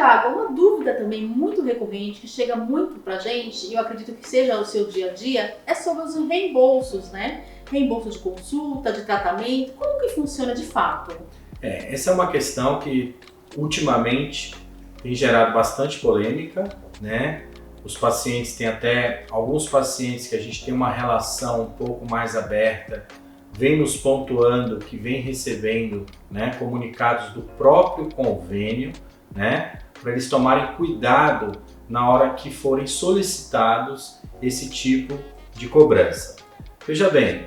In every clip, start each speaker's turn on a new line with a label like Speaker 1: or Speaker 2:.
Speaker 1: Tiago, uma dúvida também muito recorrente, que chega muito pra gente, e eu acredito que seja o seu dia a dia, é sobre os reembolsos, né? Reembolso de consulta, de tratamento, como que funciona de fato?
Speaker 2: Essa é uma questão que ultimamente tem gerado bastante polêmica, né? Os pacientes têm até, alguns pacientes que a gente tem uma relação um pouco mais aberta, vem nos pontuando que vem recebendo, né, comunicados do próprio convênio, né, para eles tomarem cuidado na hora que forem solicitados esse tipo de cobrança. Veja bem,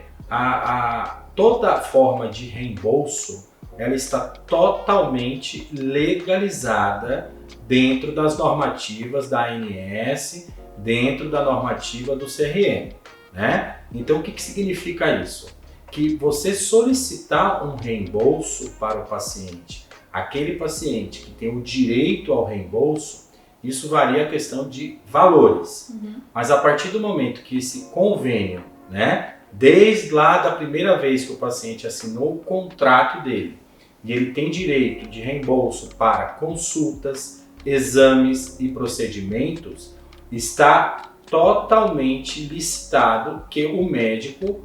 Speaker 2: toda forma de reembolso ela está totalmente legalizada dentro das normativas da ANS, dentro da normativa do CRM, né? Então, o que significa isso? Que você solicitar um reembolso para o paciente, aquele paciente que tem o direito ao reembolso, isso varia a questão de valores. Mas a partir do momento que esse convênio, né, desde lá da primeira vez que o paciente assinou o contrato dele, e ele tem direito de reembolso para consultas, exames e procedimentos, está totalmente listado que o médico,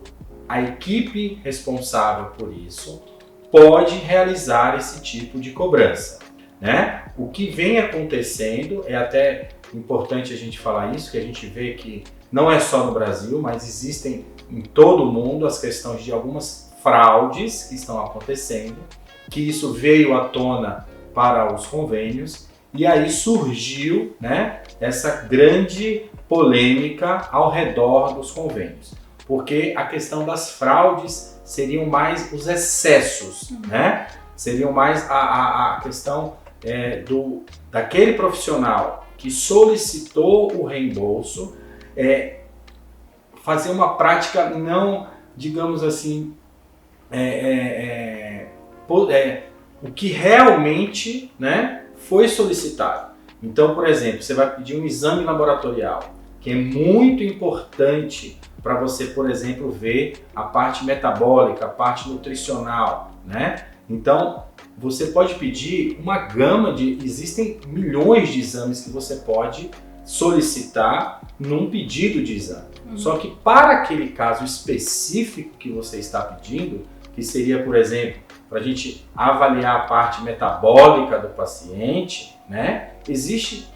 Speaker 2: a equipe responsável por isso, pode realizar esse tipo de cobrança, né? O que vem acontecendo, é até importante a gente falar isso, que a gente vê que não é só no Brasil, mas existem em todo o mundo as questões de algumas fraudes que estão acontecendo, que isso veio à tona para os convênios, e aí surgiu, né, essa grande polêmica ao redor dos convênios. Porque a questão das fraudes seriam mais os excessos, né? Seriam mais a questão daquele profissional que solicitou o reembolso, fazer uma prática não, digamos assim, o que realmente, né, foi solicitado. Então, por exemplo, você vai pedir um exame laboratorial, que é muito importante para você, por exemplo, ver a parte metabólica, a parte nutricional, né? Então, você pode pedir uma gama existem milhões de exames que você pode solicitar num pedido de exame. Só que para aquele caso específico que você está pedindo, que seria, por exemplo, para a gente avaliar a parte metabólica do paciente, né? Existe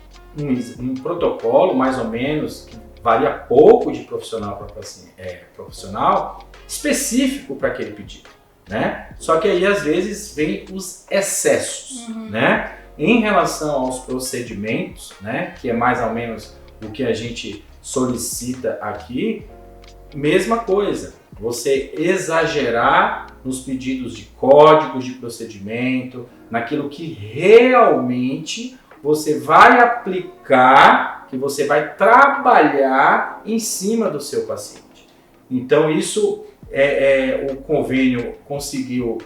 Speaker 2: um protocolo, mais ou menos, que varia pouco de profissional para profissional, específico para aquele pedido, né? Só que aí, às vezes, vem os excessos, né? Em relação aos procedimentos, né? Que é mais ou menos o que a gente solicita aqui, mesma coisa. Você exagerar nos pedidos de códigos de procedimento, naquilo que realmente você vai aplicar, que você vai trabalhar em cima do seu paciente. Então isso, o convênio conseguiu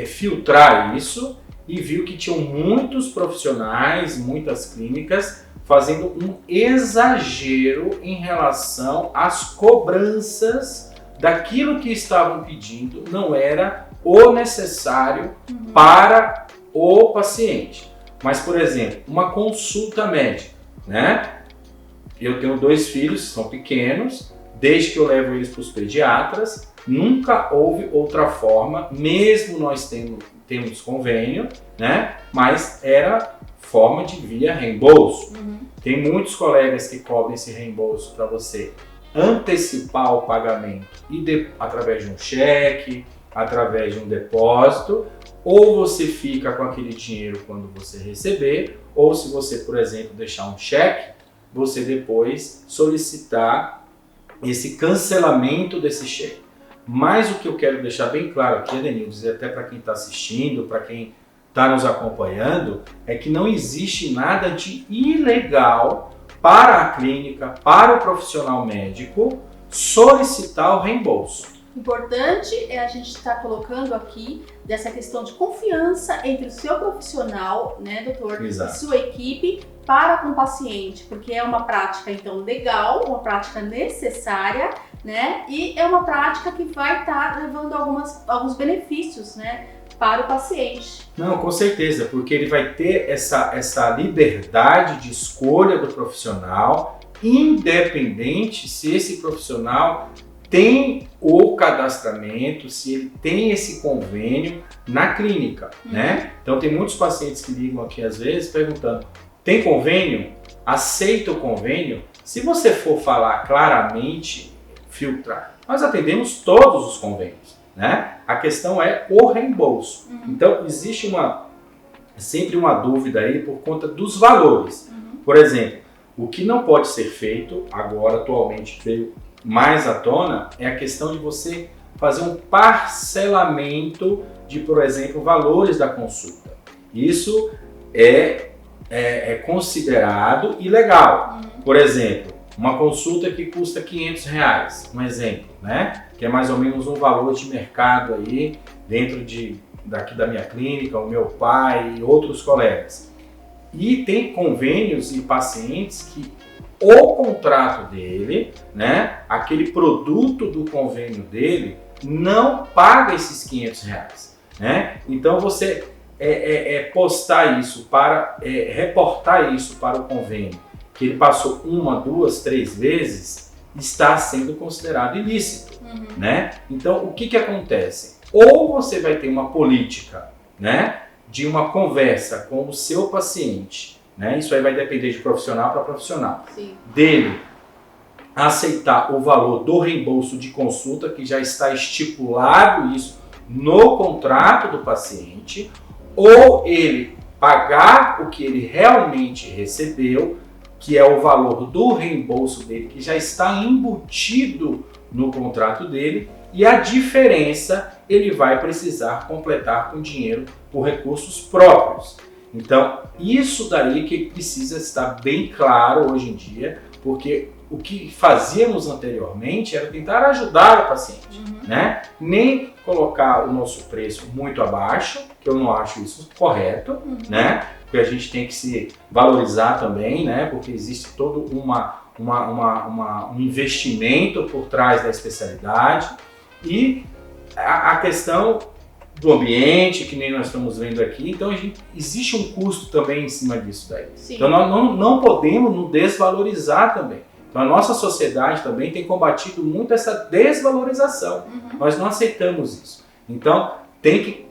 Speaker 2: filtrar isso e viu que tinham muitos profissionais, muitas clínicas, fazendo um exagero em relação às cobranças daquilo que estavam pedindo, não era o necessário para o paciente. Mas, por exemplo, uma consulta médica, né? Eu tenho 2 filhos, são pequenos, desde que eu levo eles para os pediatras, nunca houve outra forma, mesmo nós temos convênio, né? Mas era forma de via reembolso. Tem muitos colegas que cobram esse reembolso para você antecipar o pagamento através de um cheque, através de um depósito, ou você fica com aquele dinheiro quando você receber, ou se você, por exemplo, deixar um cheque, você depois solicitar esse cancelamento desse cheque. Mas o que eu quero deixar bem claro aqui, Adenildo, dizer até para quem está assistindo, para quem está nos acompanhando, é que não existe nada de ilegal para a clínica, para o profissional médico, solicitar o reembolso.
Speaker 1: Importante é a gente estar colocando aqui dessa questão de confiança entre o seu profissional, né, doutor,
Speaker 2: Exato.
Speaker 1: e sua equipe para com o paciente, porque é uma prática, então, legal, uma prática necessária, né, e é uma prática que vai estar levando alguns benefícios, né, para o paciente.
Speaker 2: Não, com certeza, porque ele vai ter essa liberdade de escolha do profissional, independente se esse profissional tem o cadastramento, se ele tem esse convênio na clínica, né? Então tem muitos pacientes que ligam aqui às vezes perguntando, tem convênio? Aceita o convênio? Se você for falar claramente, filtrar, nós atendemos todos os convênios, né? A questão é o reembolso. Então existe sempre uma dúvida aí por conta dos valores. Por exemplo, o que não pode ser feito agora, atualmente veio mais à tona, é a questão de você fazer um parcelamento de, por exemplo, valores da consulta. Isso é considerado ilegal. Por exemplo, uma consulta que custa R$500, um exemplo, né? Que é mais ou menos um valor de mercado aí dentro daqui da minha clínica, o meu pai e outros colegas. E tem convênios e pacientes que o contrato dele, né, aquele produto do convênio dele, não paga esses R$500, né? Então você postar isso reportar isso para o convênio, que ele passou 1, 2, 3 vezes, está sendo considerado ilícito, né? Então o que acontece? Ou você vai ter uma política, né, de uma conversa com o seu paciente, né? Isso aí vai depender de profissional para profissional.
Speaker 1: Sim.
Speaker 2: Dele aceitar o valor do reembolso de consulta, que já está estipulado isso no contrato do paciente, ou ele pagar o que ele realmente recebeu, que é o valor do reembolso dele, que já está embutido no contrato dele, e a diferença ele vai precisar completar com dinheiro por recursos próprios. Então, isso daí que precisa estar bem claro hoje em dia, porque o que fazíamos anteriormente era tentar ajudar o paciente, né? Nem colocar o nosso preço muito abaixo, que eu não acho isso correto, né? Porque a gente tem que se valorizar também, né? Porque existe todo um investimento por trás da especialidade e a questão do ambiente, que nem nós estamos vendo aqui, então existe um custo também em cima disso daí.
Speaker 1: Sim.
Speaker 2: Então nós não podemos nos desvalorizar também. Então a nossa sociedade também tem combatido muito essa desvalorização. Nós não aceitamos isso. Então tem que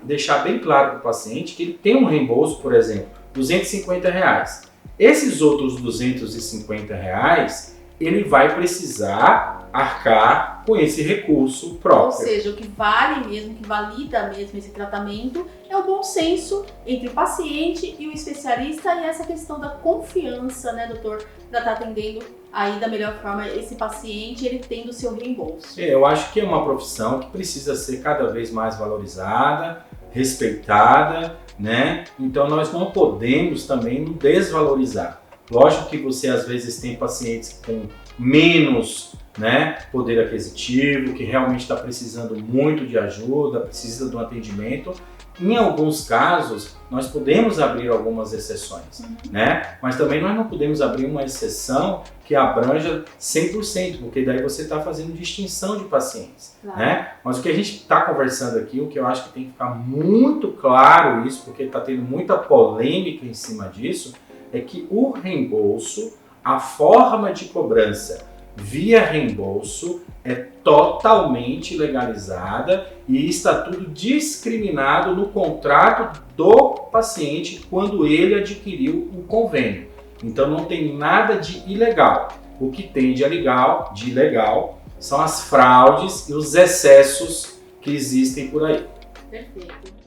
Speaker 2: deixar bem claro para o paciente que ele tem um reembolso, por exemplo, R$250. Esses outros R$250, ele vai precisar arcar com esse recurso próprio.
Speaker 1: Ou seja, o que vale mesmo, que valida mesmo esse tratamento é o bom senso entre o paciente e o especialista e essa questão da confiança, né, doutor, para estar atendendo aí da melhor forma esse paciente, ele tendo o seu reembolso.
Speaker 2: Eu acho que é uma profissão que precisa ser cada vez mais valorizada, respeitada, né? Então nós não podemos também nos desvalorizar. Lógico que você às vezes tem pacientes com menos, né, poder aquisitivo, que realmente está precisando muito de ajuda, precisa de um atendimento. Em alguns casos, nós podemos abrir algumas exceções, né? Mas também nós não podemos abrir uma exceção que abranja 100%, porque daí você está fazendo distinção de pacientes, né? Mas o que a gente está conversando aqui, o que eu acho que tem que ficar muito claro isso, porque está tendo muita polêmica em cima disso, é que o reembolso, a forma de cobrança via reembolso é totalmente legalizada e está tudo discriminado no contrato do paciente quando ele adquiriu o convênio. Então não tem nada de ilegal. O que tem de ilegal são as fraudes e os excessos que existem por aí.
Speaker 1: Perfeito.